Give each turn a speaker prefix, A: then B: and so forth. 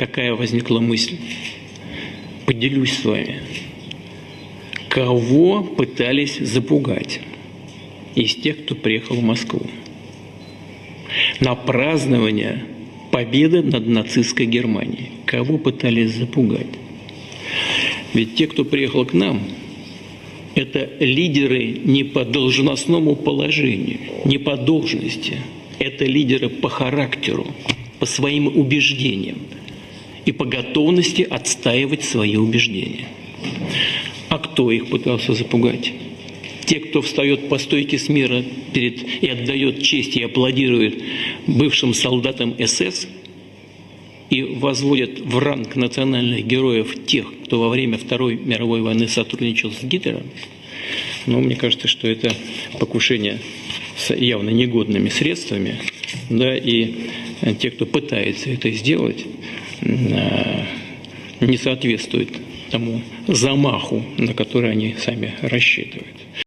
A: какая возникла мысль. Поделюсь с вами. Кого пытались запугать из тех, кто приехал в Москву? На празднование победы над нацистской Германией. Кого пытались запугать? Ведь те, кто приехал к нам, это лидеры не по должностному положению, не по должности. Это лидеры по характеру, по своим убеждениям и по готовности отстаивать свои убеждения. А кто их пытался запугать? Те, кто встает по стойке смирно и отдает честь и аплодирует бывшим солдатам СС и возводят в ранг национальных героев тех, кто во время Второй мировой войны сотрудничал с Гитлером. Но мне кажется, что это покушение с явно негодными средствами, да, и те, кто пытается это сделать, не соответствует тому замаху, на который они сами рассчитывают.